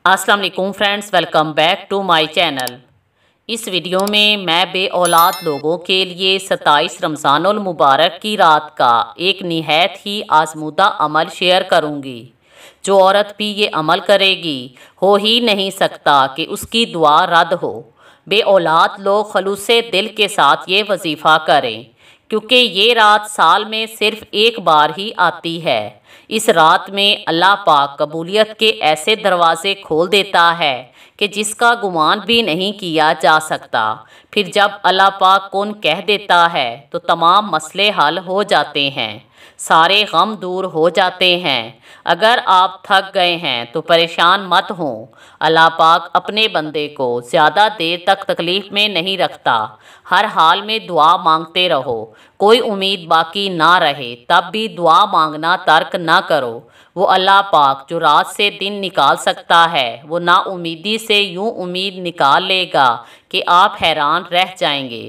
अस्सलाम वालेकुम friends, welcome back to my channel. इस वीडियो में मैं बे औलाद लोगों के लिए 27 रमज़ानुल मुबारक की रात का एक निहायत ही आज़मूदा अमल शेयर करूंगी। जो औरत भी ये अमल करेगी हो ही नहीं सकता कि उसकी दुआ रद्द हो। बे औलाद लोग खलूसे दिल के साथ ये वजीफ़ा करें, क्योंकि ये रात साल में सिर्फ एक बार ही आती है। इस रात में अल्लाह पाक कबूलियत के ऐसे दरवाज़े खोल देता है कि जिसका गुमान भी नहीं किया जा सकता। फिर जब अल्लाह पाक कुन कह देता है तो तमाम मसले हल हो जाते हैं, सारे गम दूर हो जाते हैं। अगर आप थक गए हैं तो परेशान मत हों। अल्लाह पाक अपने बंदे को ज़्यादा देर तक तकलीफ़ में नहीं रखता। हर हाल में दुआ मांगते रहो, कोई उम्मीद बाकी ना रहे तब भी दुआ मांगना तर्क ना करो। वो अल्लाह पाक जो रात से दिन निकाल सकता है, वो ना उम्मीदी से यूं उम्मीद निकाल लेगा कि आप हैरान रह जाएंगे।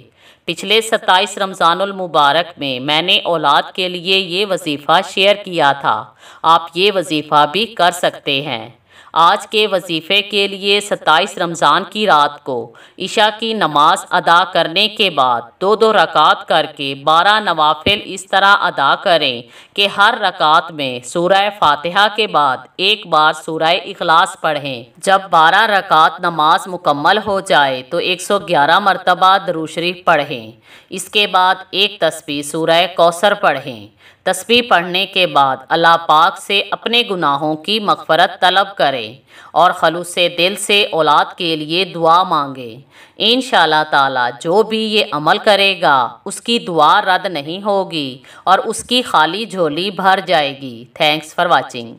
पिछले 27 रमज़ानुल मुबारक में मैंने औलाद के लिए ये वजीफ़ा शेयर किया था। आप ये वजीफ़ा भी कर सकते हैं। आज के वजीफ़े के लिए 27 रमज़ान की रात को इशा की नमाज अदा करने के बाद 2-2 रकात करके 12 नवाफिल इस तरह अदा करें कि हर रकात में सूरह फातिहा के बाद एक बार सूरह इखलास पढ़ें। जब 12 रकात नमाज मुकम्मल हो जाए तो 111 मरतबा दरूद शरीफ पढ़ें। इसके बाद एक तस्बीह सूरह कौसर पढ़ें। तस्बीह पढ़ने के बाद अल्लाह पाक से अपने गुनाहों की मग़फ़रत तलब करें और खलूसे दिल से औलाद के लिए दुआ मांगें। इंशाअल्लाह ताला जो भी ये अमल करेगा उसकी दुआ रद्द नहीं होगी और उसकी खाली झोली भर जाएगी। Thanks for watching.